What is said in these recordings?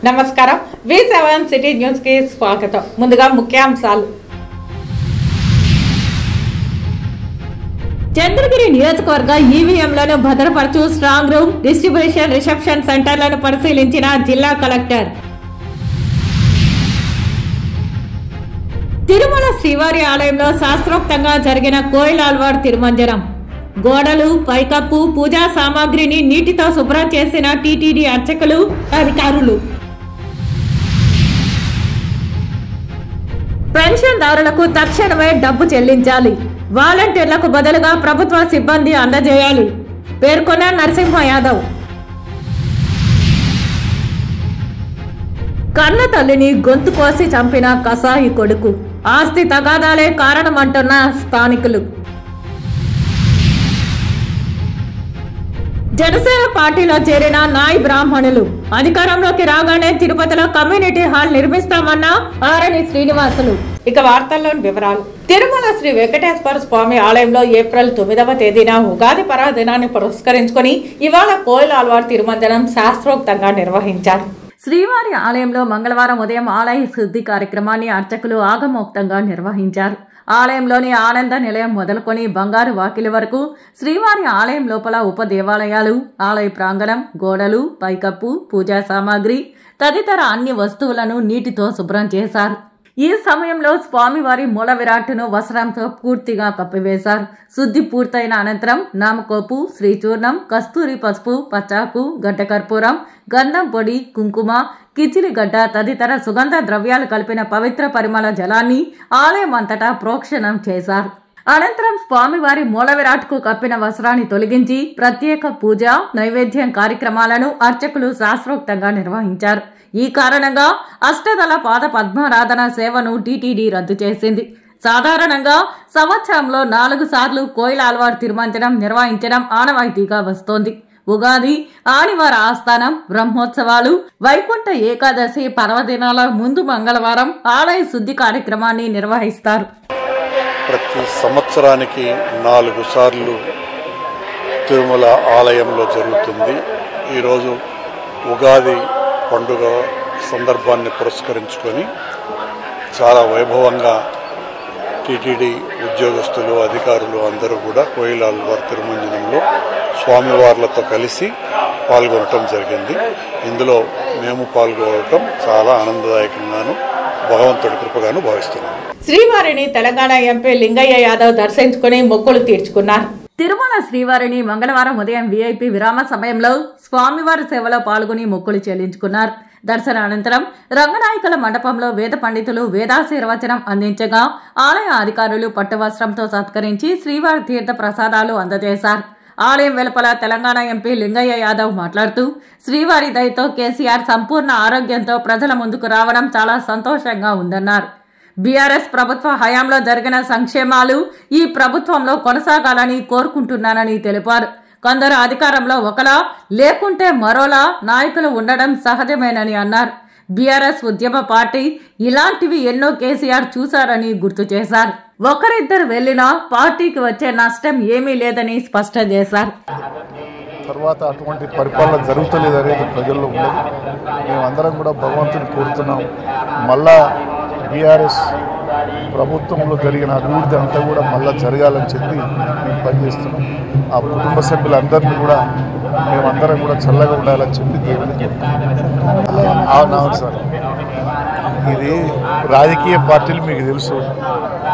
నమస్కారం V7 city news కి స్వాగతం. ముందుగా ముఖ్యాంశాలు. చంద్రగిరి నియోజకవర్గ ఈవీఎంలను భద్రపరచు స్ట్రాంగ్ రూమ్, డిస్ట్రిబ్యూషన్, రిసెప్షన్ సెంటర్లను పరిశీలించిన జిల్లా కలెక్టర్. తిరుమల శ్రీవారి ఆలయంలో శాస్త్రోక్తంగా జరిగిన కోయిలాల్వార్ తిరుమంజనం. గోడలు, పైకప్పు, పూజా సామాగ్రిని నీటితో శుభ్రం చేసిన టీటీడీ అర్చకులు, అధికారులు. పెన్షన్దారులకు తక్షణమే డబ్బు చెల్లించాలి. వాలంటీర్లకు బదులుగా ప్రభుత్వ సిబ్బంది అందజేయాలి పేర్కొన్న నరసింహ యాదవ్. కన్న తల్లిని గొంతు కోసి చంపిన కసాయి కొడుకు, ఆస్తి తగాదాలే కారణమంటున్న స్థానికులు. జనసేన పార్టీలో చేరిన నాయ్ బ్రాహ్మణులు అధికారంలోకి రాగానే తిరుపతిలో కమ్యూనిటీ హాల్ నిర్మిస్తామన్న ఆరణి శ్రీనివాసులు. ఇక వార్తల్లోని వివరాలు. తిరుమల శ్రీ వెంకటేశ్వర స్వామి ఆలయంలో ఏప్రిల్ 9వ తేదీన ఉగాది పర్వదినాన్ని పురస్కరించుకుని ఇవాళ కోయిలాల్వార్ తిరుమంజనం శాస్త్రోక్తంగా నిర్వహించారు. శ్రీవారి ఆలయంలో మంగళవారం ఉదయం ఆలయ శుద్ధి కార్యక్రమాన్ని అర్చకులు ఆగమోక్తంగా నిర్వహించారు. ఆలయంలోని ఆనంద నిలయం మొదలుకొని బంగారు వాకిలి వరకు శ్రీవారి ఆలయం లోపల ఉప దేవాలయాలు, ఆలయ ప్రాంగణం, గోడలు, పైకప్పు, పూజా సామాగ్రి తదితర అన్ని వస్తువులను నీటితో శుభ్రం చేశారు. ఈ సమయంలో స్వామివారి మూల విరాట్టును వస్త్రంతో పూర్తిగా కప్పివేశారు. శుద్ధి పూర్తయిన అనంతరం నామకోపు, శ్రీచూర్ణం, కస్తూరి పసుపు, పచ్చాకు, గడ్డ కర్పూరం, గంధం పొడి, కుంకుమ, కిచిలిగడ్డ తదితర సుగంధ ద్రవ్యాలు కలిపిన పవిత్ర పరిమళ జలాన్ని ఆలయం అంతటా ప్రోక్షణం చేశారు. అనంతరం స్వామివారి మూల విరాట్కు కప్పిన వస్త్రాన్ని తొలగించి ప్రత్యేక పూజ, నైవేద్యం కార్యక్రమాలను అర్చకులు శాస్త్రోక్తంగా నిర్వహించారు. ఈ కారణంగా అష్టదళ పాద పద్మారాధన సేవను టీటీడీ రద్దు చేసింది. సాధారణంగా సంవత్సరంలో 4 సార్లు కోయిలాల్వార్ తిరుమంజనం నిర్వహించడం ఆనవాయితీగా వస్తోంది. ఉగాది, ఆదివార ఆస్థానం, బ్రహ్మోత్సవాలు, వైకుంఠ ఏకాదశి పర్వదినాల ముందు మంగళవారం ఆలయ శుద్ధి కార్యక్రమాన్ని నిర్వహిస్తారు. ప్రతి సంవత్సరానికి 4 సార్లు తిరుమల ఆలయంలో జరుగుతుంది. ఈరోజు ఉగాది పండుగ సందర్భాన్ని పురస్కరించుకొని చాలా వైభవంగా టీటీడీ ఉద్యోగస్తులు, అధికారులు అందరూ కూడా కోయిలాల్వార్ తిరుమంజనంలో స్వామివార్లతో కలిసి పాల్గొనటం జరిగింది. ఇందులో మేము పాల్గొనటం చాలా ఆనందదాయకంగాను, భగవంతుడి కృపగాను భావిస్తున్నాము. శ్రీవారిని తెలంగాణ ఎంపీ లింగయ్య యాదవ్ దర్శించుకుని మొక్కులు తీర్చుకున్నారు. తిరుమల శ్రీవారిని మంగళవారం ఉదయం వీఐపీ విరామ సమయంలో స్వామివారి సేవలో పాల్గొని మొక్కులు చెల్లించుకున్నారు. దర్శన అనంతరం రంగనాయకుల మండపంలో వేద పండితులు వేదాశీర్వచనం అందించగా ఆలయ అధికారులు పట్టువస్త్రంతో సత్కరించి శ్రీవారి తీర్థ ప్రసాదాలు అందజేశారు. ఆలయం వెలుపల తెలంగాణ ఎంపీ లింగయ్య యాదవ్ మాట్లాడుతూ శ్రీవారి దయతో కేసీఆర్ సంపూర్ణ ఆరోగ్యంతో ప్రజల ముందుకు రావడం చాలా సంతోషంగా ఉందన్నారు. బీఆర్ఎస్ ప్రభుత్వ హయాంలో జరిగిన సంక్షేమాలు ఈ ప్రభుత్వంలో కొనసాగాలని కోరుకుంటున్నానని తెలిపారు. కొందరు అధికారంలో ఒకలా లేకుంటే మరోలా నాయకులు ఉండడం సహజమేనని అన్నారు. బీఆర్ఎస్ ఉద్యమ పార్టీ ఇలాంటివి ఎన్నో కేసీఆర్ చూశారని గుర్తు చేశారు. ఒకరిద్దరు వెళ్లినా పార్టీకి వచ్చే నష్టం ఏమీ లేదని స్పష్టం చేశారు. తర్వాత అటువంటి పరిపాలన జరుగుతలేదు అనేది ప్రజల్లో ఉన్నది. మేమందరం కూడా భగవంతుని కోరుతున్నాం. మళ్ళా బీఆర్ఎస్ ప్రభుత్వంలో జరిగిన అభివృద్ధి అంతా కూడా మళ్ళీ జరగాలని చెప్పి మేము పనిచేస్తున్నాం. ఆ కుటుంబ సభ్యులందరినీ కూడా మేమందరం కూడా చల్లగా ఉండాలని చెప్పి దేవుని కోరుతున్నాం. అవును సార్, ఇది రాజకీయ పార్టీలు మీకు తెలుసు,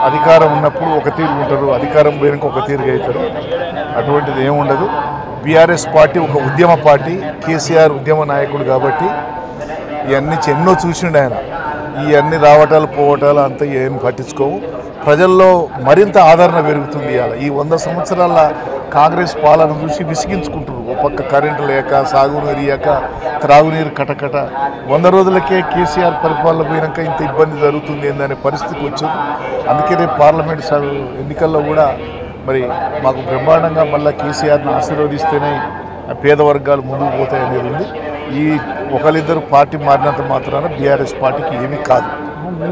అధికారం ఉన్నప్పుడు ఒక తీరు ఉంటారు, అధికారం పోయినాక ఒక తీరుగా అవుతారు. అటువంటిది ఏముండదు. బీఆర్ఎస్ పార్టీ ఒక ఉద్యమ పార్టీ, కేసీఆర్ ఉద్యమ నాయకుడు కాబట్టి ఇవన్నీ ఎన్నో చూసిండు ఆయన. ఇవన్నీ రావటాలు పోవటాలు అంతా ఏం పట్టించుకోవు. ప్రజల్లో మరింత ఆదరణ పెరుగుతుంది. ఈ 100 సంవత్సరాల కాంగ్రెస్ పాలన చూసి విసిగించుకుంటారు. ఒక పక్క కరెంటు లేక, సాగునీరు లేక, త్రాగునీరు కటకట. 100 రోజులకే కేసీఆర్ పరిపాలన పోయినాక ఇంత ఇబ్బంది జరుగుతుంది ఏందనే పరిస్థితి వచ్చింది. అందుకే రేపు పార్లమెంట్ ఎన్నికల్లో కూడా మరి మాకు బ్రహ్మాండంగా మళ్ళీ కేసీఆర్ని ఆశీర్వదిస్తేనే పేద వర్గాలు ముందుకు పోతాయి అనేది ఉంది. ఈ ఒకరిద్దరు పార్టీ మారినంత మాత్రాన బీఆర్ఎస్ పార్టీకి ఏమీ కాదు.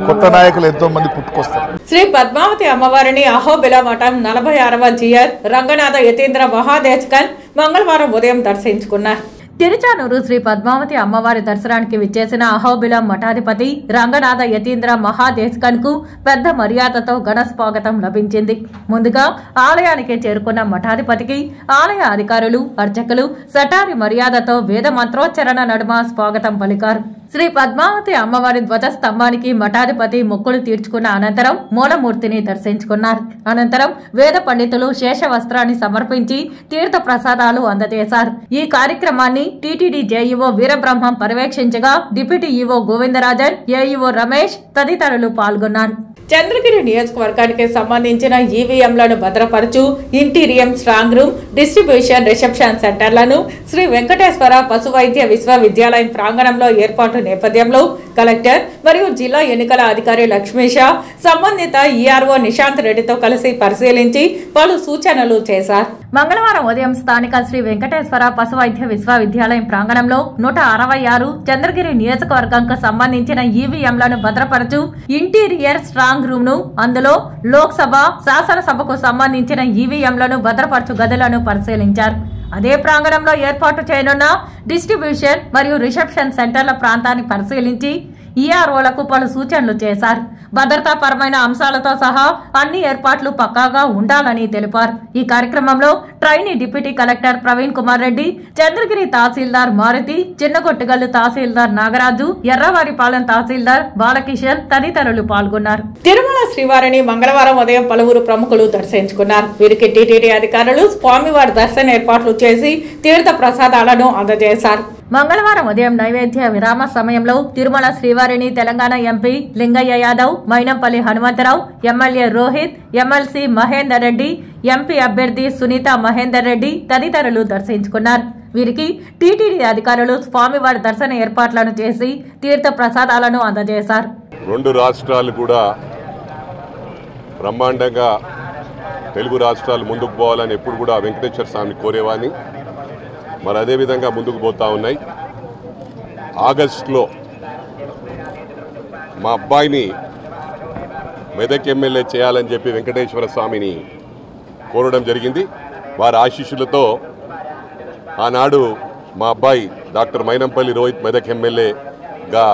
కొత్త నాయకులు ఎంతో మంది పుట్టుకొస్తారు. శ్రీ పద్మావతి అమ్మవారిని అహోబిల మఠం 46వ జియర్ రంగనాథ యతీంద్ర మహాదేశకన్ మంగళవారం ఉదయం దర్శించుకున్నారు. తిరుచానూరు శ్రీ పద్మావతి అమ్మవారి దర్శనానికి విచ్చేసిన అహోబిలం మఠాధిపతి రంగనాథ యతీంద్ర మహాదేశకన్ కు పెద్ద మర్యాదతో ఘన స్వాగతం లభించింది. ముందుగా ఆలయానికి చేరుకున్న మఠాధిపతికి ఆలయ అధికారులు, అర్చకులు సటారి మర్యాదతో వేద మంత్రోచ్చరణ నడుమ స్వాగతం పలికారు. శ్రీ పద్మావతి అమ్మవారి ధ్వజస్తంభానికి మఠాధిపతి మొక్కులు తీర్చుకున్న అనంతరం మూలమూర్తిని దర్శించుకున్నారు. అనంతరం వేద పండితులు శేష వస్త్రాన్ని సమర్పించి తీర్థ ప్రసాదాలు అందజేశారు. ఈ కార్యక్రమాన్ని టీటీడీ జేఈఓ వీరబ్రహ్మం పర్యవేక్షించగా deputy EO Govindarajan, AEO Ramesh తదితరులు పాల్గొన్నారు. చంద్రగిరి నియోజకవర్గానికి సంబంధించిన ఈవీఎంలను భద్రపరచు interim strong room, distribution, reception సెంటర్లను శ్రీ వెంకటేశ్వర పశు వైద్య విశ్వవిద్యాలయం ప్రాంగణంలో ఏర్పాటు నేపథ్యంలో కలెక్టర్ మరియు జిల్లా ఎన్నికల అధికారి లక్ష్మీషా సంబంధిత ఈఆర్ఓ నిశాంత్ రెడ్డితో కలిసి పరిశీలించి పలు సూచనలు చేశారు. మంగళవారం ఉదయం స్థానిక శ్రీ వెంకటేశ్వర పశు వైద్య విశ్వవిద్యాలయం ప్రాంగణంలో 166 చంద్రగిరి నియోజకవర్గంకు సంబంధించిన ఈవీఎంలను భద్రపరచు ఇంటీరియర్ స్ట్రాంగ్ రూమ్ ను, అందులో లోక్సభ, శాసనసభకు సంబంధించిన ఈవీఎంలను భద్రపరచు గదులను పరిశీలించారు. అదే ప్రాంగణంలో ఏర్పాటు చేయనున్న డిస్ట్రిబ్యూషన్ మరియు రిసెప్షన్ సెంటర్ల ప్రాంతాన్ని పరిశీలించి ఈఆర్ఓలకు పలు సూచనలు చేశారు. భద్రతాపరమైన అంశాలతో సహా అన్ని ఏర్పాట్లు పక్కాగా ఉండాలని తెలిపారు. ఈ కార్యక్రమంలో trainee deputy collector Praveen Kumar Reddy, Chandragiri tahsildar Maruthi, Chinnagottigallu tahsildar Nagaraju, Erravaripalem tahsildar Balakishan తదితరులు పాల్గొన్నారు. తిరుమల శ్రీవారిని మంగళవారం ఉదయం పలువురు ప్రముఖులు దర్శించుకున్నారు. వీరికి టీటీడీ అధికారులు స్వామివారి దర్శన ఏర్పాట్లు చేసి తీర్థ ప్రసాదాలను అందజేశారు. మంగళవారం ఉదయం నైవేద్య విరామ సమయంలో తిరుమల శ్రీవారిని Telangana MP Lingaiah Yadav, Mynampally Hanumantharao, MLA Rohit, MLC Mahender Reddy, MP అభ్యర్థి సునీత మహేందర్ రెడ్డి తదితరులు దర్శించుకున్నారు. వీరికి టీటీడీ అధికారులు స్వామివారి దర్శన ఏర్పాట్లను చేసి తీర్థ ప్రసాదాలను అందజేశారు. 2 రాష్ట్రాలు కూడా బ్రహ్మాండంగా తెలుగు రాష్ట్రాలు ముందుకు పోవాలని ఎప్పుడు కూడా వెంకటేశ్వర స్వామిని కోరేవాని, మరి అదేవిధంగా ముందుకు పోతా ఉన్నాయి. ఆగస్టులో మా అబ్బాయిని మెదక్ ఎమ్మెల్యే చేయాలని చెప్పి వెంకటేశ్వర స్వామిని కోరడం జరిగింది. వారి ఆశీస్సులతో ఆనాడు మా అబ్బాయి డాక్టర్ మైనంపల్లి రోహిత్ మెదక్ ఎమ్మెల్యేగా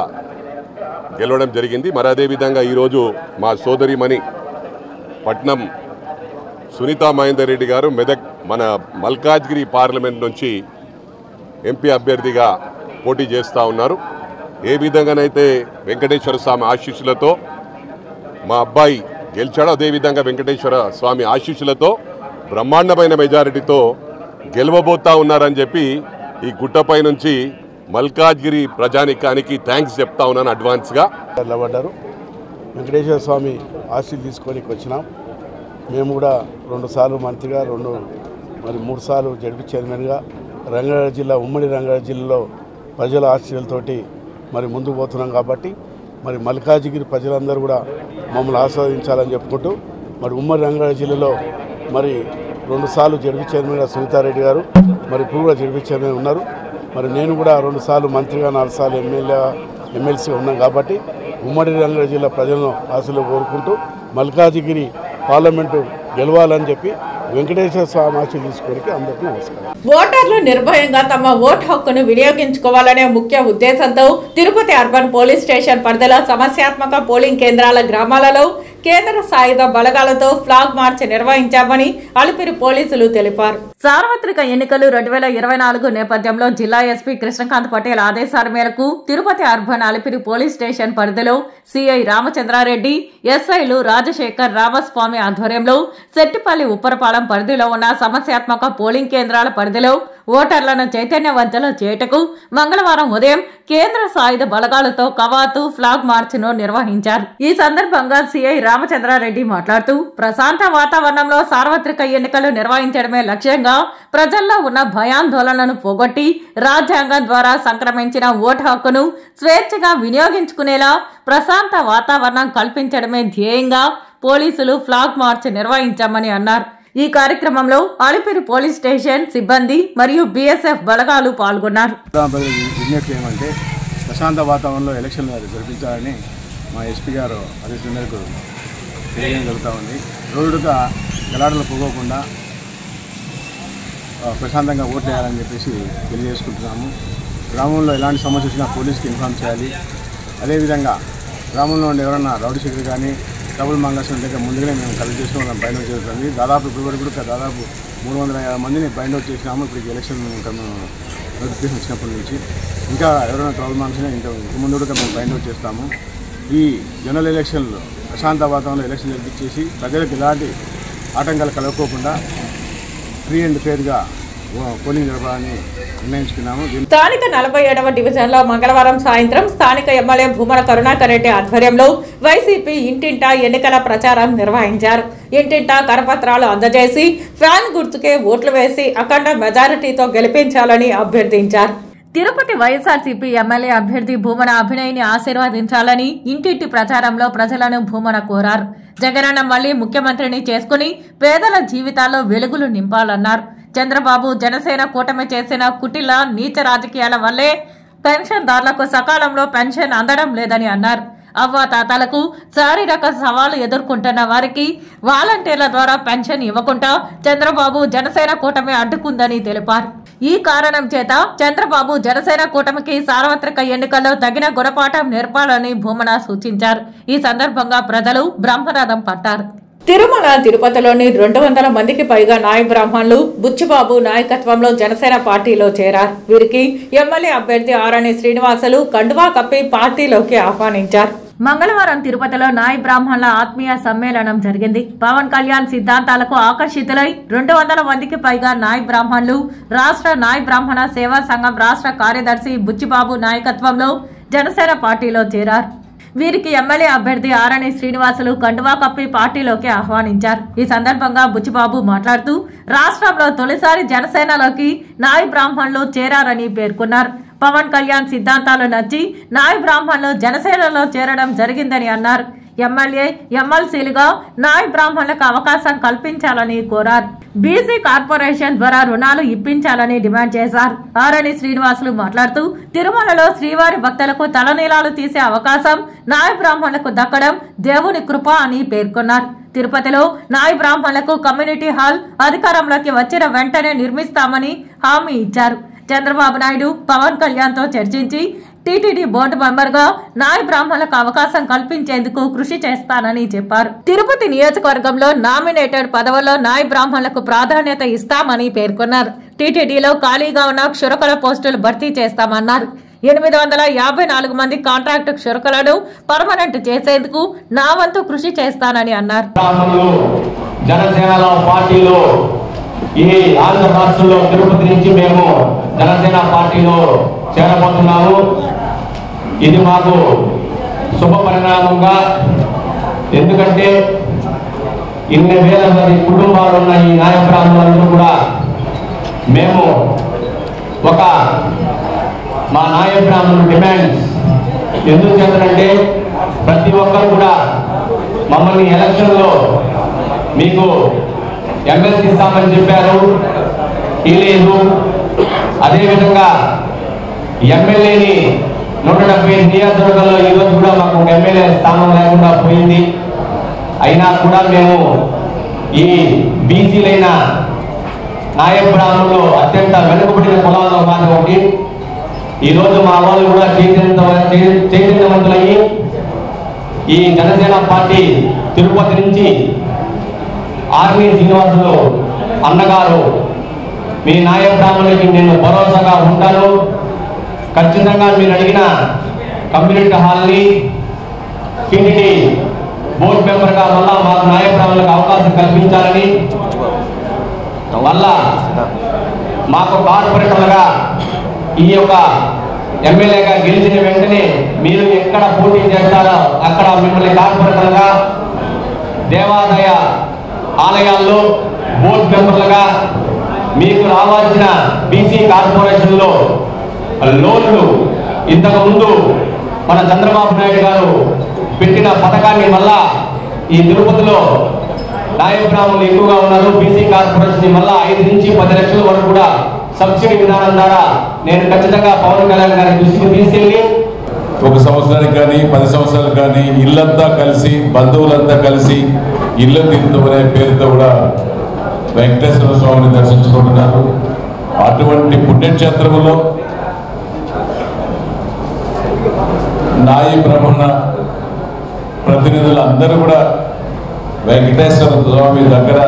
గెలవడం జరిగింది. మరి అదేవిధంగా ఈరోజు మా సోదరిమణి పట్నం సునీతా మహేందర్ రెడ్డి గారు మెదక్ మన మల్కాజ్గిరి పార్లమెంట్ నుంచి ఎంపీ అభ్యర్థిగా పోటీ చేస్తూ ఉన్నారు. ఏ విధంగానైతే వెంకటేశ్వర స్వామి ఆశీస్సులతో మా అబ్బాయి గెలిచాడో అదేవిధంగా వెంకటేశ్వర స్వామి ఆశీస్సులతో బ్రహ్మాండమైన మెజారిటీతో గెలవబోతా ఉన్నారని చెప్పి ఈ గుట్టపై నుంచి మల్కాజ్గిరి ప్రజానికానికి థ్యాంక్స్ చెప్తా ఉన్నాను అడ్వాన్స్గా. నిలబడ్డారు. వెంకటేశ్వర స్వామి ఆశీస్సులు తీసుకోనికి వచ్చినాం. మేము కూడా 2 సార్లు మంత్రిగా, 3 సార్లు జడ్పీ చైర్మన్గా రంగారెడ్డి జిల్లా, ఉమ్మడి రంగారెడ్డి జిల్లాలో ప్రజల ఆశీస్సులతోటి మరి ముందుకు పోతున్నాం. కాబట్టి మరి మల్కాజ్గిరి ప్రజలందరూ కూడా మమ్మల్ని ఆస్వాదించాలని చెప్పుకుంటూ మరి ఉమ్మడి రంగారెడ్డి జిల్లాలో మరి 2 సార్లు జడ్పీ చైర్మన్గా సునీతారెడ్డి గారు, మరి ఇప్పుడు కూడా జడ్పీ చైర్మన్ ఉన్నారు. మరి నేను కూడా 2 సార్లు మంత్రిగా, 4 సార్లు ఎమ్మెల్సీగా ఉన్నాం. కాబట్టి ఉమ్మడి రంగారెడ్డి జిల్లా ప్రజలను ఆశలు కోరుకుంటూ మల్కాజ్గిరి పార్లమెంటు గెలవాలని చెప్పి వెంకటేశ్వర స్వామి ఆశీస్సులు తీసుకోవడానికి అందరికీ నమస్కారం. ఓటర్లు నిర్భయంగా తమ ఓటు హక్కును వినియోగించుకోవాలనే ముఖ్య ఉద్దేశంతో తిరుపతి అర్బన్ పోలీస్ స్టేషన్ పరిధిలో సమస్యాత్మక పోలింగ్ కేంద్రాల గ్రామాలలో కేంద్ర సాయుధ బలగాలతో ఫ్లాగ్ మార్చ్ నిర్వహించామని అలిపిరి పోలీసులు తెలిపారు. సార్వత్రిక ఎన్నికలు 2024 నేపథ్యంలో జిల్లా ఎస్పీ కృష్ణకాంత్ పటేల్ ఆదేశాల మేరకు Tirupati urban Alipiri police station పరిధిలో సిఐ రామచంద్రారెడ్డి, ఎస్ఐలు రాజశేఖర్, రామస్వామి ఆధ్వర్యంలో సెట్టిపల్లి ఉప్పరపాలెం పరిధిలో ఉన్న సమస్యాత్మక పోలింగ్ కేంద్రాల పరిధిలో ఓటర్లను చైతన్యవంతులు చేయటకు మంగళవారం ఉదయం కేంద్ర సాయుధ బలగాలతో కవాతు ఫ్లాగ్ మార్చ్ ను నిర్వహించారు. ఈ సందర్భంగా సిఐ రామచంద్రారెడ్డి మాట్లాడుతూ ప్రశాంత వాతావరణంలో సార్వత్రిక ఎన్నికలు నిర్వహించడమే లక్ష్యంగా ప్రజల్లో ఉన్న భయాందోళనను పోగొట్టి రాజ్యాంగం ద్వారా సంక్రమించిన ఓటు హక్కును స్వేచ్ఛగా వినియోగించుకునేలా ప్రశాంత వాతావరణం కల్పించడమే ధ్యేయంగా పోలీసులు ఫ్లాగ్ మార్చ్ నిర్వహించామని అన్నారు. ఈ కార్యక్రమంలో అలిపిరి పోలీస్ స్టేషన్ సిబ్బంది మరియు బీఎస్ఎఫ్ బలగాలు పాల్గొన్నారు. విజ్ఞప్తి ఏమంటే ప్రశాంత వాతావరణంలో ఎలక్షన్లు జరిపించాలని మా ఎస్పీ గారు ఆదేశం మేరకు తెలియజేయడం జరుగుతూ ఉంది. రోడ్డుగా గలాటలు పోగకుండా ప్రశాంతంగా ఓట్లు వేయాలని చెప్పేసి తెలియజేసుకుంటున్నాము. గ్రామంలో ఎలాంటి సమస్య వచ్చినా పోలీస్కి ఇన్ఫార్మ్ చేయాలి. అదేవిధంగా గ్రామంలో ఉండే ఎవరన్నా రౌడీ షీటర్ కానీ డబుల్ మంగస్ ఉంటే ముందుగానే మేము కలెక్ట్ చేసుకుని వాళ్ళని బైండ్ అవుట్ జరుగుతుంది. దాదాపు ఇప్పటివరకు కూడా దాదాపు 350 మందిని బైండ్ అవుట్ చేసినాము. ఇప్పటికి ఎలక్షన్ నోటిఫికేషన్ వచ్చినప్పటి నుంచి ఇంకా ఎవరైనా ట్రబుల్ మంగస్ని ఇంత ముందు కూడా మేము బైండ్ అవుట్ చేస్తాము. ఈ జనరల్ ఎలక్షన్లో ప్రశాంత వాతావరణంలో ఎలక్షన్ జరిపించేసి ప్రజలకు ఎలాంటి ఆటంకాలు కలగకోకుండా ఫ్రీ అండ్ ఫెయిర్గా పోలింగ్ జరపాలని నిర్ణయించుకున్నాము. స్థానిక 47వ డివిజన్లో మంగళవారం సాయంత్రం స్థానిక ఎమ్మెల్యే భూమన కరుణాకర్ రెడ్డి ఆధ్వర్యంలో వైసీపీ ఇంటింటా ఎన్నికల ప్రచారం నిర్వహించారు. ఇంటింటా కరపత్రాలు అందజేసి ఫ్యాన్ గుర్తుకే ఓట్లు వేసి అఖండ మెజారిటీతో గెలిపించాలని అభ్యర్థించారు. తిరుపతి వైఎస్ఆర్సీపీ ఎమ్మెల్యే అభ్యర్థి భూమన అభినయ్ని ఆశీర్వదించాలని ఇంటింటి ప్రచారంలో ప్రజలను భూమన కోరారు. జగనన్న మళ్లీ ముఖ్యమంత్రిని చేసుకుని పేదల జీవితాల్లో వెలుగులు నింపాలన్నారు. చంద్రబాబు జనసేన కూటమి చేసిన కుటిల నీచ రాజకీయాల వల్లే పెన్షన్దారులకు సకాలంలో పెన్షన్ అందడం లేదని అన్నారు. అవ్వాతాతలకు శారీరక సవాలు ఎదుర్కొంటున్న వారికి వాలంటీర్ల ద్వారా పెన్షన్ ఇవ్వకుండా చంద్రబాబు జనసేన కూటమి అడ్డుకుందని తెలిపారు. ఈ కారణం చేత చంద్రబాబు జనసేన కూటమికి సార్వత్రిక ఎన్నికల్లో తగిన గుణపాఠం నేర్పాలని భూమన సూచించారు. ఈ సందర్భంగా ప్రజలు బ్రహ్మరథం పట్టారు. తిరుమల తిరుపతిలోని 200 మందికి పైగా నాయ బ్రాహ్మణులు బుచ్చిబాబు నాయకత్వంలో జనసేన పార్టీలో చేరారు. వీరికి ఎమ్మెల్యే అభ్యర్థి ఆరణి శ్రీనివాసులు కండువా కప్పి పార్టీలోకి ఆహ్వానించారు. మంగళవారం తిరుపతిలో నాయ బ్రాహ్మణుల ఆత్మీయ సమ్మేళనం జరిగింది. పవన్ కళ్యాణ్ సిద్ధాంతాలకు ఆకర్షితులై 200 మందికి పైగా నాయ బ్రాహ్మణులు రాష్ట్ర నాయ బ్రాహ్మణ సేవా సంఘం రాష్ట్ర కార్యదర్శి బుచ్చిబాబు నాయకత్వంలో జనసేన పార్టీలో చేరారు. వీరికి ఎమ్మెల్యే అభ్యర్థి ఆరణి శ్రీనివాసులు కండువా కప్పి పార్టీలోకి ఆహ్వానించారు. ఈ సందర్భంగా బుచ్చిబాబు మాట్లాడుతూ రాష్ట్రంలో తొలిసారి జనసేనలోకి నాయ బ్రాహ్మణులు చేరారని పేర్కొన్నారు. పవన్ కళ్యాణ్ సిద్ధాంతాలు నచ్చి నాయ బ్రాహ్మణులు జనసేనలో చేరడం జరిగిందని అన్నారు. ఎమ్మెల్యే ఎమ్మెల్సీలుగా నాయ బ్రాహ్మణులకు అవకాశం కల్పించాలని కోరారు. బీసీ కార్పొరేషన్ ద్వారా రుణాలు ఇప్పించాలని డిమాండ్ చేశారు. ఆరణి శ్రీనివాసులు మాట్లాడుతూ తిరుమలలో శ్రీవారి భక్తులకు తలనీలాలు తీసే అవకాశం నాయ బ్రాహ్మణులకు దక్కడం దేవుని కృప అని పేర్కొన్నారు. తిరుపతిలో నాయ బ్రాహ్మణులకు కమ్యూనిటీ హాల్ అధికారంలోకి వచ్చిన వెంటనే నిర్మిస్తామని హామీ ఇచ్చారు. చంద్రబాబు నాయుడు పవన్ కళ్యాణ్ తో చర్చించి టీటీడీ బోర్డు మెంబర్ గా నాయ బ్రాహ్మణులకు అవకాశం కల్పించేందుకు కృషి చేస్తానని చెప్పారు. తిరుపతి నియోజకవర్గంలో నామినేటెడ్ పదవుల్లో నాయ బ్రాహ్మణులకు ప్రాధాన్యత ఇస్తామని పేర్కొన్నారు. టీటీడీలో ఖాళీగా ఉన్న క్షురకుల పోస్టులు భర్తీ చేస్తామన్నారు. 854 మంది కాంట్రాక్టు క్షురకులను పర్మనెంట్ చేసేందుకు నా వంతు కృషి చేస్తానని అన్నారు. ఈ ఆంధ్ర రాష్ట్రంలో తిరుపతి నుంచి మేము జనసేన పార్టీలో చేరబోతున్నాము. ఇది మాకు శుభ పరిణామంగా, ఎందుకంటే ఇన్ని వేల మంది కుటుంబాలు ఉన్న ఈ నాయ బ్రాహ్మణులందరూ కూడా మేము మా నాయ బ్రాహ్మణుల డిమాండ్స్ ఎందుకు చేస్తారంటే ప్రతి ఒక్కరు కూడా మమ్మల్ని ఎలక్షన్లో మీకు ఎమ్మెల్సీ ఇస్తామని చెప్పారు, లేదు. అదేవిధంగా ఎమ్మెల్యేని 175 నియోజకవర్గాల్లో ఈరోజు కూడా మాకు ఎమ్మెల్యే స్థానం లేకుండా పోయింది. అయినా కూడా మేము ఈ బీసీలైన నాయ బ్రాహ్మణులు అత్యంత వెనుకబడిన కులాల్లో మాది ఒకటి. ఈరోజు మా వాళ్ళు కూడా చైతన్యవంతులయ్యి ఈ జనసేన పార్టీ తిరుపతి నుంచి ఆర్మీ శ్రీనివాసులు అన్నగారు మీ నాయ బ్రాహ్మణులకి నేను భరోసాగా ఉంటాను, ఖచ్చితంగా మీరు అడిగిన కమ్యూనిటీ హాల్ని టీటీడీ బోర్డు మెంబర్గా మళ్ళా మాకు నాయ బ్రాహ్మణులకు అవకాశం కల్పించాలని, మళ్ళా మాకు కార్పొరేటర్లుగా ఈ యొక్క ఎమ్మెల్యేగా గెలిచిన వెంటనే మీరు ఎక్కడ పోటీ చేస్తారో అక్కడ మిమ్మల్ని కార్పొరేటర్లుగా దేవాదాయ ఆలయాల్లో బోర్డు మెంబర్లుగా మీకు రావాల్సిన బీసీ కార్పొరేషన్లో లోన్లు ఇంతకు ముందు మన చంద్రబాబు నాయుడు గారు పెట్టిన పథకాన్ని మళ్ళా ఈ తిరుపతిలో నాయ బ్రాహ్మణులు ఎక్కువగా ఉన్నారు. బీసీ కార్పొరేషన్ మళ్ళా 5 నుంచి 10 లక్షల వరకు కూడా సబ్సిడీ విధానం ద్వారా నేను ఖచ్చితంగా పవన్ కళ్యాణ్ గారి దృష్టికి తీసుకెళ్ళి 1 సంవత్సరానికి కానీ 10 సంవత్సరాలు కానీ ఇల్లంతా కలిసి బంధువులంతా కలిసి ఇల్లు తీర్థం అనే పేరుతో కూడా వెంకటేశ్వర స్వామిని దర్శించుకుంటున్నారు. అటువంటి పుణ్యక్షేత్రంలో నాయి బ్రహ్మణ ప్రతినిధులు అందరూ కూడా వెంకటేశ్వర స్వామి దగ్గర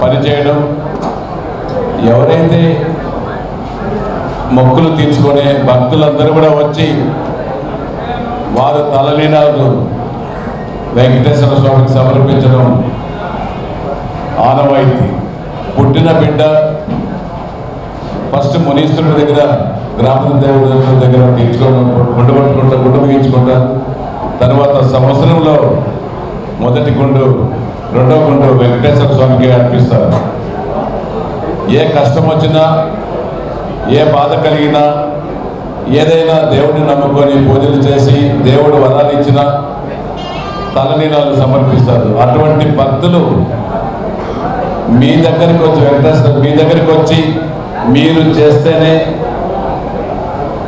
పనిచేయడం, ఎవరైతే మొక్కులు తీర్చుకునే భక్తులందరూ కూడా వచ్చి వారు తలలీనాలు వెంకటేశ్వర స్వామికి సమర్పించడం ఆనవాయితీ. పుట్టిన బిడ్డ ఫస్ట్ మునీశ్వరుడి దగ్గర, గ్రామ దేవుడి దగ్గర తీర్చుకోవడం, గుండు పట్టుకుంటా, గుండు బిగించుకుంటారు. తర్వాత సంవత్సరంలో మొదటి గుండు, రెండో గుండు వెంకటేశ్వర స్వామికి అర్పిస్తారు. ఏ కష్టం వచ్చినా, ఏ బాధ కలిగినా, ఏదైనా దేవుడిని నమ్ముకొని పూజలు చేసి దేవుడు వరాలు ఇచ్చినా తలనీలాలు సమర్పిస్తారు. అటువంటి భక్తులు మీ దగ్గరికి వచ్చి, వెంకటేశ్వర మీ దగ్గరికి వచ్చి మీరు చేస్తేనే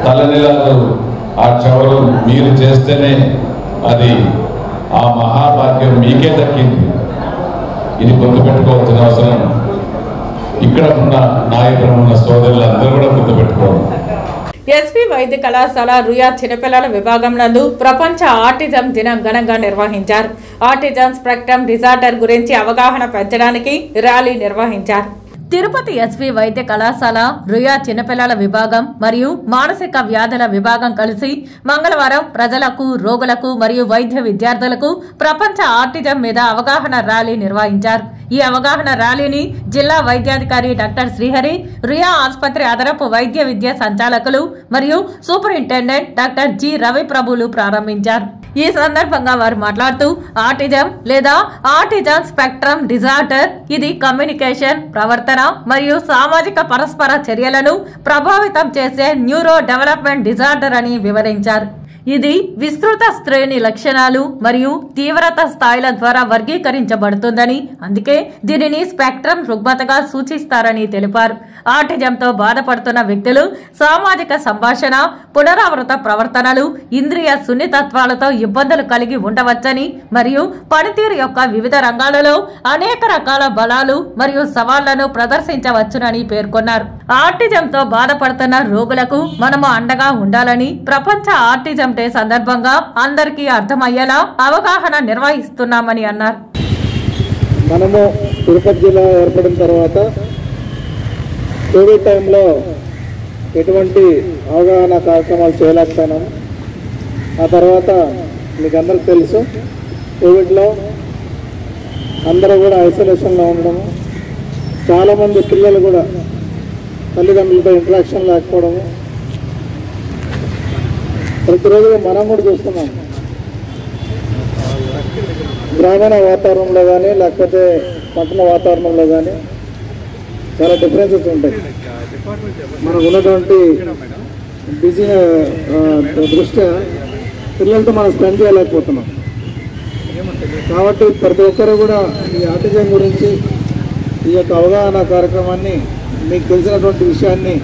తలనీలాలు, ఆ క్షవరం మీరు చేస్తేనే అది ఆ మహాభాగ్యం మీకే దక్కింది. ఇది గుర్తుపెట్టుకోవాల్సిన అవసరం ఇక్కడ ఉన్న నాయకులు ఉన్న సోదరులందరూ కూడా గుర్తుపెట్టుకోవాలి. ఎస్వి వైద్య కళాశాల రుయా చిన్నపిల్లల విభాగం నందు ప్రపంచ ఆటిజం దినం ఘనంగా నిర్వహించారు. ఆటిజం స్పెక్ట్రమ్ డిజార్డర్ గురించి అవగాహన పెంచడానికి ర్యాలీ నిర్వహించారు. తిరుపతి ఎస్వి వైద్య కళాశాల రుయా చిన్నపిల్లల విభాగం మరియు మానసిక వ్యాధుల విభాగం కలిసి మంగళవారం ప్రజలకు, రోగులకు మరియు వైద్య విద్యార్థులకు ప్రపంచ ఆటిజం మీద అవగాహన ర్యాలీ నిర్వహించారు. ఈ అవగాహన ర్యాలీని జిల్లా వైద్యాధికారి డాక్టర్ శ్రీహరి, రుయా ఆసుపత్రి అదనపు వైద్య విద్య సంచాలకులు మరియు సూపరింటెండెంట్ డాక్టర్ జి రవిప్రభులు ప్రారంభించారు. ఈ సందర్భంగా వారు మాట్లాడుతూ ఆటిజం లేదా ఆటిజం స్పెక్ట్రమ్ డిజార్డర్ ఇది కమ్యూనికేషన్, ప్రవర్తన మరియు సామాజిక పరస్పర చర్యలను ప్రభావితం చేసే న్యూరో డెవలప్మెంట్ డిజార్డర్ అని వివరించారు. ఇది విస్తృత శ్రేణి లక్షణాలు మరియు తీవ్రత స్థాయిల ద్వారా వర్గీకరించబడుతుందని, అందుకే దీనిని స్పెక్ట్రమ్ రుగ్మతగా సూచిస్తారని తెలిపారు. ఆటిజంతో బాధపడుతున్న వ్యక్తులు సామాజిక సంభాషణ, పునరావృత ప్రవర్తనలు, ఇంద్రియ సున్నితత్వాలతో ఇబ్బందులు కలిగి ఉండవచ్చని మరియు పనితీరు యొక్క వివిధ రంగాలలో అనేక రకాల బలాలు మరియు సవాళ్లను ప్రదర్శించవచ్చునని పేర్కొన్నారు. ఆటిజంతో బాధపడుతున్న రోగులకు మనము అండగా ఉండాలని ప్రపంచ ఆటిజం డే సందర్భంగా అందరికీ అర్థమయ్యేలా అవగాహన నిర్వహిస్తున్నామని అన్నారు. మనము తిరుపతి జిల్లా ఏర్పడిన తర్వాత కోవిడ్ టైంలో ఎటువంటి అవగాహన కార్యక్రమాలు చేయలేకపోయినాము. ఆ తర్వాత మీకు అందరికి తెలుసు, కోవిడ్లో అందరూ కూడా ఐసోలేషన్లో ఉండడము, చాలామంది పిల్లలు కూడా తల్లిదండ్రులతో ఇంటరాక్షన్ లేకపోవడము ప్రతిరోజు మనం కూడా చూస్తున్నాం. గ్రామీణ వాతావరణంలో కానీ లేకపోతే పట్టణ వాతావరణంలో కానీ చాలా డిఫరెన్సెస్ ఉంటాయి. మనకు ఉన్నటువంటి బిజీ దృష్ట్యా పిల్లలతో మనం స్పెండ్ చేయలేకపోతున్నాం. కాబట్టి ప్రతి ఒక్కరు కూడా ఈ ఆటిజం గురించి ఈ యొక్క అవగాహన కార్యక్రమాన్ని, మీకు తెలిసినటువంటి విషయాన్ని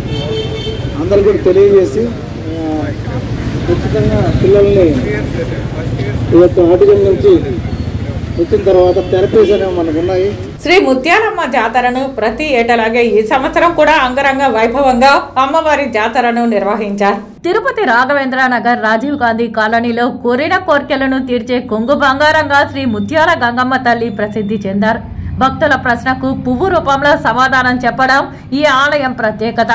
అందరికీ కూడా తెలియజేసి ఖచ్చితంగా పిల్లల్ని ఈ యొక్క ఆటిజం నుంచి వచ్చిన తర్వాత థెరపీస్ అనేవి మనకు ఉన్నాయి. శ్రీ ముత్యాలమ్మ జాతరను ప్రతి ఏటలాగే ఈ సంవత్సరం కూడా అంగరంగ వైభవంగా అమ్మవారి జాతరను నిర్వహించారు. తిరుపతి రాఘవేంద్ర నగర్ రాజీవ్ గాంధీ కాలనీలో కోరిన కోర్కెలను తీర్చే కొంగు బంగారంగా శ్రీ ముత్యాల గంగమ్మ తల్లి ప్రసిద్ధి చెందారు. భక్తుల ప్రశ్నకు పువ్వు రూపంలో సమాధానం చెప్పడం ఈ ఆలయం ప్రత్యేకత.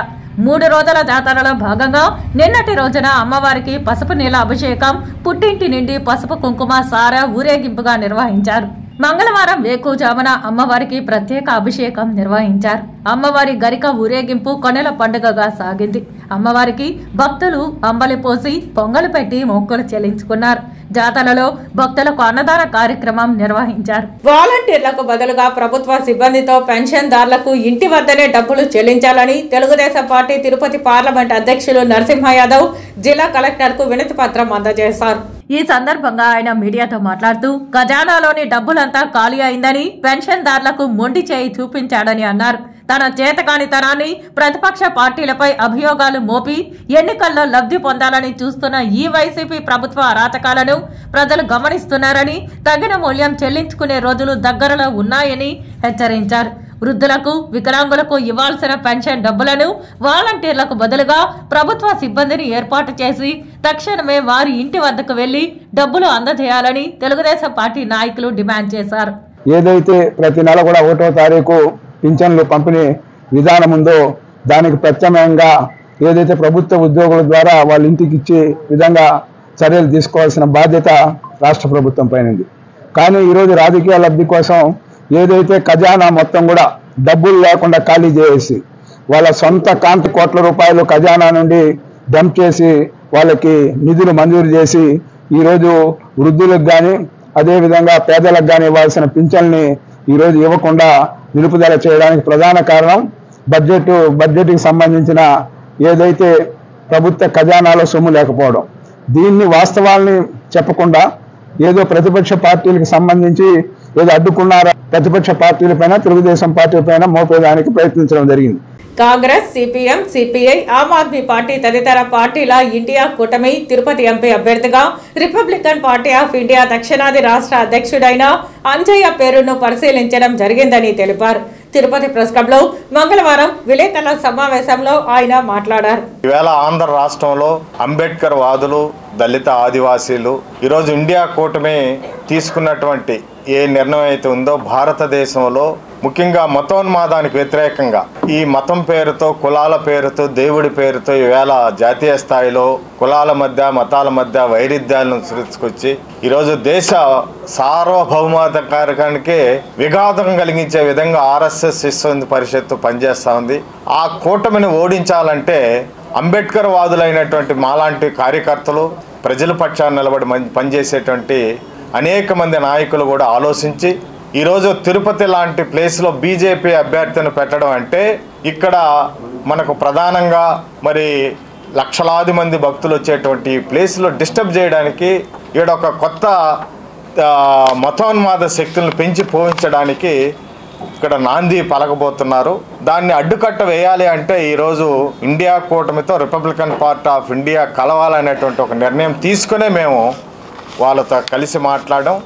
3 రోజుల జాతరలో భాగంగా నిన్నటి రోజున అమ్మవారికి పసుపు నీళ్ల అభిషేకం, పుట్టింటి నుండి పసుపు కుంకుమ సార ఊరేగింపుగా నిర్వహించారు. మంగళవారం వేకువజామున అమ్మవారికి ప్రత్యేక అభిషేకం నిర్వహించారు. అమ్మవారి గరిక ఊరేగింపు కొనెల పండుగగా సాగింది. అమ్మవారికి భక్తులు అంబలి పోసి పొంగలు పెట్టి మొక్కులు చెల్లించుకున్నారు. జాతరలో భక్తులకు అన్నదాన కార్యక్రమం నిర్వహించారు. వాలంటీర్లకు బదులుగా ప్రభుత్వ సిబ్బందితో పెన్షన్దారులకు ఇంటి వద్దనే డబ్బులు చెల్లించాలని తెలుగుదేశం పార్టీ తిరుపతి పార్లమెంట్ అధ్యక్షులు నరసింహ యాదవ్ జిల్లా కలెక్టర్ కు వినతి పత్రం అందజేశారు. ఈ సందర్భంగా ఆయన మీడియాతో మాట్లాడుతూ ఖజానాలోని డబ్బులంతా ఖాళీ అయిందని, పెన్షన్దారులకు మొండి చేయి చూపించాడని అన్నారు. తన చేతకానితనాన్ని ప్రతిపక్ష పార్టీలపై అభియోగాలు మోపి ఎన్నికల్లో లబ్ధి పొందాలని చూస్తున్న ఈ వైసీపీ ప్రభుత్వ అరాచకాలను ప్రజలు గమనిస్తున్నారని, తగిన మూల్యం చెల్లించుకునే రోజులు దగ్గరలో ఉన్నాయని హెచ్చరించారు. వృద్ధులకు వికలాంగులకు ఇవ్వాల్సిన పెన్షన్ డబ్బులను వాలంటీర్లకు బదులుగా ప్రభుత్వ సిబ్బందిని ఏర్పాటు చేసి తక్షణమే వారి ఇంటి వద్దకు వెళ్లి డబ్బులు అందజేయాలని తెలుగుదేశం పార్టీ నాయకులు డిమాండ్ చేశారు. ఏదైతే ప్రతి నెల కూడా 1వ తారీఖు పింఛన్లు పంపిణీ విధానం ఉందో దానికి ప్రత్యామ్నాయంగా ఏదైతే ప్రభుత్వ ఉద్యోగుల ద్వారా వాళ్ళ ఇంటికి ఇచ్చే విధంగా చర్యలు తీసుకోవాల్సిన బాధ్యత రాష్ట్ర ప్రభుత్వం పైన ఉంది. కానీ ఈరోజు రాజకీయ లబ్ధి కోసం ఏదైతే ఖజానా మొత్తం కూడా డబ్బులు లేకుండా ఖాళీ చేసి వాళ్ళ సొంత కాంతి కోట్ల రూపాయలు ఖజానా నుండి డంప్ చేసి వాళ్ళకి నిధులు మంజూరు చేసి ఈరోజు వృద్ధులకు కానీ అదేవిధంగా పేదలకు కానీ ఇవ్వాల్సిన పింఛన్ని ఈరోజు ఇవ్వకుండా నిలుపుదల చేయడానికి ప్రధాన కారణం బడ్జెట్కి సంబంధించిన ఏదైతే ప్రభుత్వ ఖజానాలో సొమ్ము లేకపోవడం. దీన్ని వాస్తవాల్ని చెప్పకుండా ఏదో ప్రతిపక్ష పార్టీలకు సంబంధించి ఏదో అడ్డుకున్నారా ప్రతిపక్ష పార్టీలపైన తెలుగుదేశం పార్టీ పైన మోపేదానికి ప్రయత్నించడం జరిగింది. Congress, CPM, CPI, Aam Aadmi party తదితర పార్టీల ఇండియా కూటమి తిరుపతి ఎంపీ అభ్యర్థిగా రిపబ్లికన్ పార్టీ ఆఫ్ ఇండియా దక్షిణాది రాష్ట్ర అధ్యక్షుడైన అంజయ్య పేరును పరిశీలించడం జరిగిందని తెలిపారు. తిరుపతి ప్రెస్ క్లబ్ లో మంగళవారం విలేకరుల సమావేశంలో ఆయన మాట్లాడారు. ఈవేళ ఆంధ్ర రాష్ట్రంలో అంబేద్కర్ వాదులు, దళిత ఆదివాసీలు ఈరోజు ఇండియా కూటమి తీసుకున్నటువంటి ఏ నిర్ణయం అయితే ఉందో భారతదేశంలో ముఖ్యంగా మతోన్మాదానికి వ్యతిరేకంగా ఈ మతం పేరుతో, కులాల పేరుతో, దేవుడి పేరుతో ఈవేళ జాతీయ స్థాయిలో కులాల మధ్య, మతాల మధ్య వైరుధ్యాలను సృష్టించుకొచ్చి ఈరోజు దేశ సార్వభౌమాధికారానికి విఘాతం కలిగించే విధంగా ఆర్ఎస్ఎస్ విశ్వ పరిషత్తు పనిచేస్తూ ఉంది. ఆ కూటమిని ఓడించాలంటే అంబేద్కర్ వాదులైనటువంటి మాలాంటి కార్యకర్తలు, ప్రజల పక్షాన నిలబడి పనిచేసేటువంటి అనేక మంది నాయకులు కూడా ఆలోచించి ఈరోజు తిరుపతి లాంటి ప్లేస్లో బీజేపీ అభ్యర్థిని పెట్టడం అంటే ఇక్కడ మనకు ప్రధానంగా మరి లక్షలాది మంది భక్తులు వచ్చేటువంటి ప్లేస్లో డిస్టర్బ్ చేయడానికి ఈడొక కొత్త మతోన్మాద శక్తులను పెంచి పోయించడానికి ఇక్కడ నాంది పలకబోతున్నారు. దాన్ని అడ్డుకట్ట వేయాలి అంటే ఈరోజు ఇండియా కూటమితో రిపబ్లికన్ పార్టీ ఆఫ్ ఇండియా కలవాలనేటువంటి ఒక నిర్ణయం తీసుకునే మేము వాళ్ళతో కలిసి మాట్లాడడం.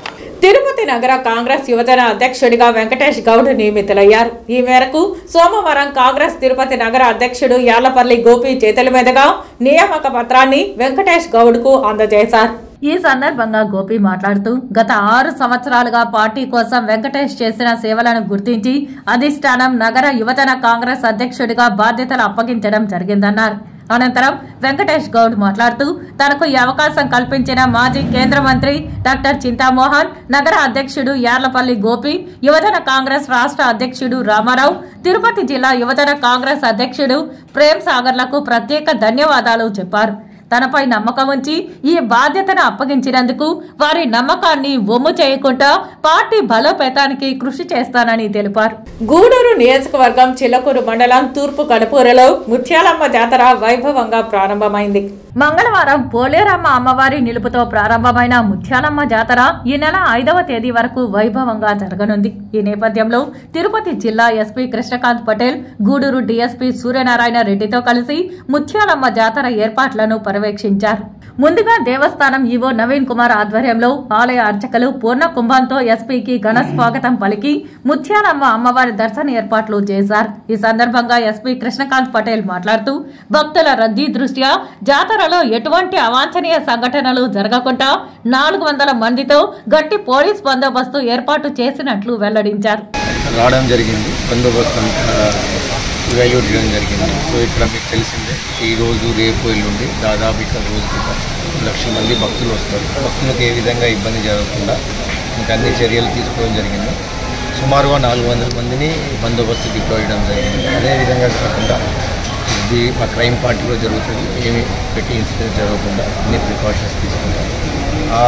తిరుపతి నగర కాంగ్రెస్ యువజన అధ్యక్షుడిగా వెంకటేష్ గౌడ్ నియమితులయ్యారు. ఈ మేరకు సోమవారం కాంగ్రెస్ తిరుపతి నగర అధ్యక్షుడు యాళ్లపల్లి గోపి చేతుల మీదుగా నియామక పత్రాన్ని వెంకటేష్ గౌడ్ కు అందజేశారు. ఈ సందర్భంగా గోపి మాట్లాడుతూ గత 6 సంవత్సరాలుగా పార్టీ కోసం వెంకటేష్ చేసిన సేవలను గుర్తించి అధిష్టానం నగర యువజన కాంగ్రెస్ అధ్యక్షుడిగా బాధ్యతలు అప్పగించడం జరిగిందన్నారు. అనంతరం వెంకటేష్ గౌడ్ మాట్లాడుతూ తనకు ఈ అవకాశం కల్పించిన మాజీ కేంద్ర మంత్రి డాక్టర్ చింతామోహన్, నగర అధ్యక్షుడు యార్లపల్లి గోపి, యువజన కాంగ్రెస్ రాష్ట్ర అధ్యక్షుడు రామారావు, తిరుపతి జిల్లా యువజన కాంగ్రెస్ అధ్యక్షుడు ప్రేమ్ సాగర్లకు ప్రత్యేక ధన్యవాదాలు చెప్పారు. తనపై నమ్మకం ఉంచి ఈ బాధ్యతను అప్పగించినందుకు వారి నమ్మకాన్ని వమ్ము చేయకుండా పార్టీ బలోపేతానికి కృషి చేస్తానని తెలిపారు. గూడూరు నియోజకవర్గం చిల్లకూరు మండలం తూర్పు కడుపూరులో ముత్యాలమ్మ జాతర వైభవంగా ప్రారంభమైంది. మంగళవారం పోలేరమ్మ అమ్మవారి నిలుపుతో ప్రారంభమైన ముత్యాలమ్మ జాతర ఈ నెల 5వ తేదీ వరకు వైభవంగా జరగనుంది. ఈ నేపథ్యంలో తిరుపతి జిల్లా ఎస్పీ కృష్ణకాంత్ పటేల్ గూడూరు డీఎస్పీ సూర్యనారాయణ రెడ్డితో కలిసి ముత్యాలమ్మ జాతర ఏర్పాట్లను పర్యవేక్షించారు. ముందుగా దేవస్థానం ఈవో నవీన్ కుమార్ ఆధ్వర్యంలో ఆలయ అర్చకులు పూర్ణ కుంభంతో ఎస్పీకి ఘన స్వాగతం పలికి ముత్యాలమ్మ అమ్మవారి దర్శన ఏర్పాట్లు చేశారు. ఈ సందర్భంగా ఎస్పీ కృష్ణకాంత్ పటేల్ మాట్లాడుతూ భక్తుల రద్దీ దృష్ట్యా జాతరలో ఎటువంటి అవాంఛనీయ సంఘటనలు జరగకుండా 400 మందితో గట్టి పోలీస్ బందోబస్తు ఏర్పాటు చేసినట్లు వెల్లడించారు. రావడం జరిగింది, బందోబస్తు వాల్యూట్ చేయడం జరిగింది. సో ఇక్కడ మీకు తెలిసిందే ఈరోజు రేపు ఎల్లుండి దాదాపు ఇక్కడ రోజుకి 1 లక్షల మంది భక్తులు వస్తారు. భక్తులకు ఏ విధంగా ఇబ్బంది జరగకుండా ఇంకా అన్ని చర్యలు తీసుకోవడం జరిగింది. సుమారుగా 400 మందిని బందోబస్తు డిప్లాయ్ చేయడం జరిగింది. అదేవిధంగా కాకుండా ఇది మా క్రైమ్ పార్టీలో జరుగుతుంది, ఏమి పెట్టి ఇన్సిడెంట్ జరగకుండా అన్ని ప్రికాషన్స్ తీసుకుంటాం. ఆ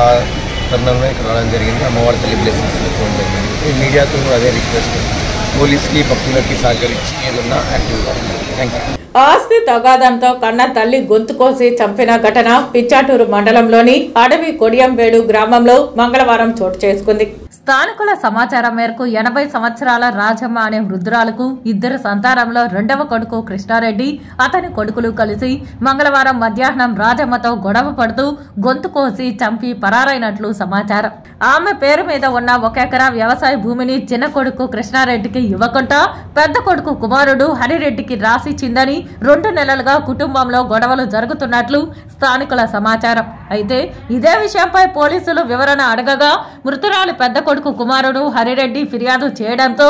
తరుణంలో ఇక్కడ రావడం జరిగింది. అమ్మవారి తల్లి బ్లెస్సింగ్స్ తీసుకోవడం జరిగింది. మీడియాతో అదే రిక్వెస్ట్ పోలీస్కి భక్తులకి సహకరించి ఏదన్నా యాక్టివ్గా ఉంది. Thank you. ఆస్తి తగాదంతో కన్న తల్లి గొంతు కోసి చంపిన ఘటన పిచ్చాటూరు మండలంలోని అడవి కొడియంబేడు గ్రామంలో మంగళవారం చోటు చేసుకుంది. స్థానికుల సమాచారం మేరకు 80 సంవత్సరాల రాజమ్మ అనే వృద్ధురాలకు ఇద్దరు సంతానంలో రెండవ కొడుకు కృష్ణారెడ్డి అతని కొడుకులు కలిసి మంగళవారం మధ్యాహ్నం రాజమ్మతో గొడవ పడుతూ గొంతు కోసి చంపి పరారైనట్లు సమాచారం. ఆమె పేరు మీద ఉన్న 1 ఎకరా వ్యవసాయ భూమిని చిన్న కొడుకు కృష్ణారెడ్డికి ఇవ్వకుండా పెద్ద కొడుకు కుమారుడు హరిరెడ్డికి రాసిచ్చిందని 2 నెలలుగా కుటుంబంలో గొడవలు జరుగుతున్నట్లు స్థానికుల సమాచారం. అయితే ఇదే విషయంపై పోలీసులు వివరణ అడగగా మృతురాలి పెద్ద కొడుకు కుమారుడు హరిరెడ్డి ఫిర్యాదు చేయడంతో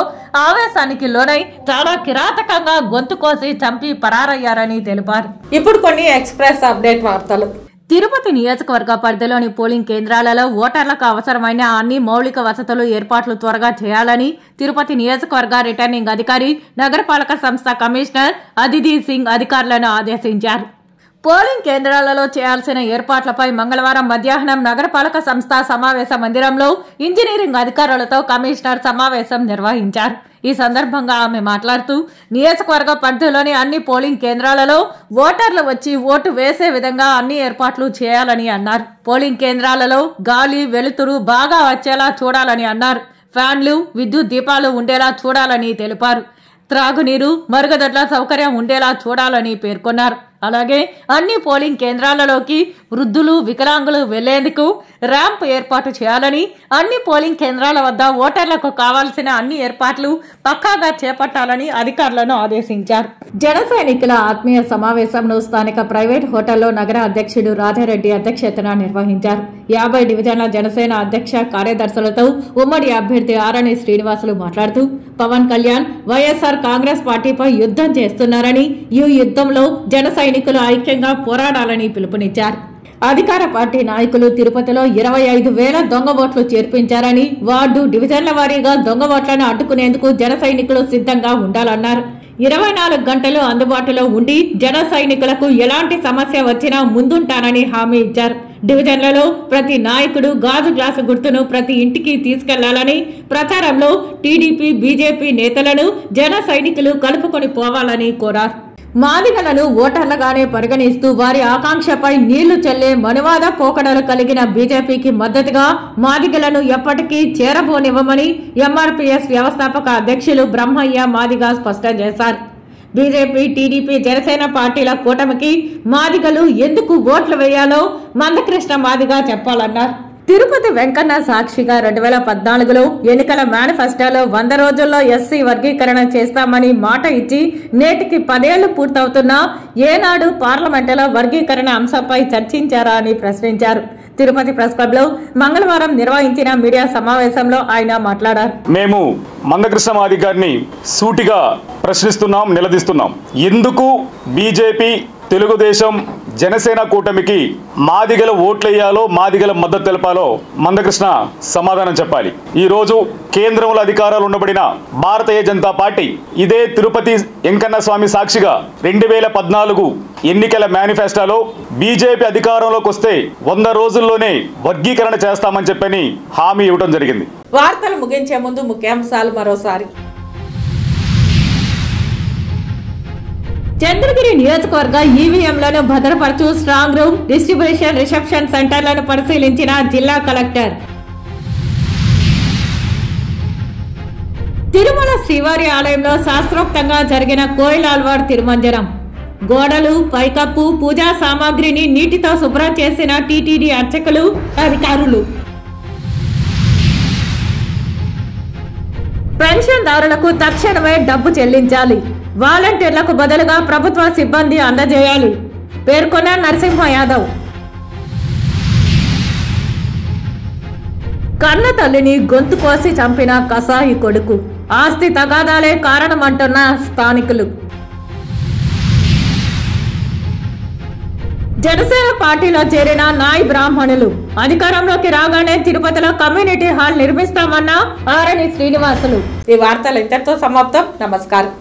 ఆవేశానికి లోనై చాలా కిరాతకంగా గొంతు కోసి చంపి పరారయ్యారని తెలిపారు. ఇప్పుడు కొన్ని ఎక్స్ప్రెస్ అప్డేట్ వార్తలు. తిరుపతి నియోజకవర్గ పరిధిలోని పోలింగ్ కేంద్రాలలో ఓటర్లకు అవసరమైన అన్ని మౌలిక వసతులు ఏర్పాట్లు త్వరగా చేయాలని తిరుపతి నియోజకవర్గ రిటర్నింగ్ అధికారి నగరపాలక సంస్థ కమిషనర్ అదితి సింగ్ అధికారులను ఆదేశించారు. పోలింగ్ కేంద్రాలలో చేయాల్సిన ఏర్పాట్లపై మంగళవారం మధ్యాహ్నం నగరపాలక సంస్థ సమావేశ మందిరంలో ఇంజనీరింగ్ అధికారులతో కమిషనర్ సమావేశం నిర్వహించారు. ఈ సందర్భంగా ఆమె మాట్లాడుతూ నియోజకవర్గ పరిధిలోని అన్ని పోలింగ్ కేంద్రాలలో ఓటర్లు వచ్చి ఓటు వేసే విధంగా అన్ని ఏర్పాట్లు చేయాలని అన్నారు. పోలింగ్ కేంద్రాలలో గాలి వెలుతురు బాగా వచ్చేలా చూడాలని అన్నారు. ఫ్యాన్లు విద్యుత్ దీపాలు ఉండేలా చూడాలని తెలిపారు. త్రాగునీరు మరుగుదొడ్ల సౌకర్యం ఉండేలా చూడాలని పేర్కొన్నారు. అలాగే అన్ని పోలింగ్ కేంద్రాలలోకి వృద్ధులు వికలాంగులు వెళ్లేందుకు ర్యాంప్ ఏర్పాటు చేయాలని అన్ని పోలింగ్ కేంద్రాల వద్ద ఓటర్లకు కావాల్సిన అన్ని ఏర్పాట్లు పక్కాగా చేపట్టాలని అధికారులను ఆదేశించారు. జన సైనికుల ఆత్మీయ సమావేశంను స్థానిక ప్రైవేట్ హోటల్లో నగర అధ్యక్షుడు రాజారెడ్డి అధ్యక్షతన నిర్వహించారు. 50 డివిజన్ల జనసేన అధ్యక్ష కార్యదర్శులతో ఉమ్మడి అభ్యర్థి ఆరణి శ్రీనివాసులు మాట్లాడుతూ పవన్ కళ్యాణ్ వైఎస్ఆర్ కాంగ్రెస్ పార్టీపై యుద్ధం చేస్తున్నారని ఈ యుద్ధంలో జన సైనికులు ఐక్యంగా పోరాడాలని పిలుపునిచ్చారు. అధికార పార్టీ నాయకులు తిరుపతిలో 25,000 దొంగ ఓట్లు చేర్పించారని వార్డు డివిజన్ల వారీగా దొంగ ఓట్లను అడ్డుకునేందుకు జన సైనికులు సిద్ధంగా ఉండాలన్నారు. 24 గంటలు అందుబాటులో ఉండి జన సైనికులకు ఎలాంటి సమస్య వచ్చినా ముందుంటానని హామీ ఇచ్చారు. డివిజన్లలో ప్రతి నాయకుడు గాజు గ్లాసు గుర్తును ప్రతి ఇంటికి తీసుకెళ్లాలని, ప్రచారంలో టీడీపీ బీజేపీ నేతలను జన సైనికులు కలుపుకొని పోవాలని కోరారు. మాదిగలను ఓటర్లుగానే పరిగణిస్తూ వారి ఆకాంక్షపై నీళ్లు చల్లే మనువాద పోకడలు కలిగిన బీజేపీకి మద్దతుగా మాదిగలను ఎప్పటికీ చేరబోనివ్వమని ఎంఆర్పీఎస్ వ్యవస్థాపక అధ్యక్షులు బ్రహ్మయ్య మాదిగ స్పష్టం చేశారు. బీజేపీ టీడీపీ జనసేన పార్టీల కూటమికి మాదిగలు ఎందుకు ఓట్లు వేయాలో మందకృష్ణ మాదిగ చెప్పాలన్నారు. తిరుపతి వెంకన్న సాక్షిగా 2014లో ఎన్నికల మేనిఫెస్టోలో 100 రోజుల్లో ఎస్సీ వర్గీకరణ చేస్తామని మాట ఇచ్చి నేటికి 10 ఏళ్లు పూర్తవుతున్నా ఏనాడు పార్లమెంటులో వర్గీకరణ అంశంపై చర్చించారా అని ప్రశ్నించారు. తిరుపతి ప్రెస్ క్లబ్ లో మంగళవారం నిర్వహించిన మీడియా సమావేశంలో ఆయన మాట్లాడారు. మేము మందకృష్ణ మాదిగ గారిని సూటిగా ప్రశ్నిస్తున్నాం, నిలదీస్తున్నాం. ఎందుకు బీజేపీ తెలుగుదేశం జనసేన కూటమికి మాదిగల ఓట్లేయాలో మాదిగల మద్దతు తెలపాలో మందకృష్ణ సమాధానం చెప్పాలి. ఈ రోజు కేంద్రంలో అధికారాలు ఉండబడిన భారతీయ జనతా పార్టీ ఇదే తిరుపతి వెంకన్న స్వామి సాక్షిగా 2014 ఎన్నికల మేనిఫెస్టోలో బీజేపీ అధికారంలోకి వస్తే 100 రోజుల్లోనే వర్గీకరణ చేస్తామని చెప్పని హామీ ఇవ్వడం జరిగింది. వార్తలు ముగించే ముందు ముఖ్యాంశాలు మరోసారి. చంద్రగిరి నియోజకవర్గ ఈవీఎంలను భద్రపరచు స్ట్రాంగ్ రూమ్, డిస్ట్రిబ్యూషన్, రిసెప్షన్ సెంటర్లను పరిశీలించిన జిల్లా కలెక్టర్. తిరుమల శ్రీవారి ఆలయంలో శాస్త్రోక్తంగా జరిగిన కోయిలాల్వార్ తిరుమంజనం. గోడలు, పైకప్పు, పూజా సామాగ్రిని నీటితో శుభ్రం చేసిన టీటీడీ అర్చకులు, అధికారులు. పెన్షన్దారులకు తక్షణమే డబ్బు చెల్లించాలి. వాలంటీర్లకు బదులుగా ప్రభుత్వ సిబ్బంది అందజేయాలి పేర్కొన్న నరసింహ యాదవ్. కన్న తల్లిని గొంతు కోసి చంపిన కసాయి కొడుకు, ఆస్తి తగాదాలే కారణమంటున్న స్థానికులు. జనసేన పార్టీలో చేరిన నాయ్ బ్రాహ్మణులు అధికారంలోకి రాగానే తిరుపతిలో కమ్యూనిటీ హాల్ నిర్మిస్తామన్న ఆరణి శ్రీనివాసులు. ఈ వార్తలు ఇంతటితో సమాప్తం. నమస్కారం.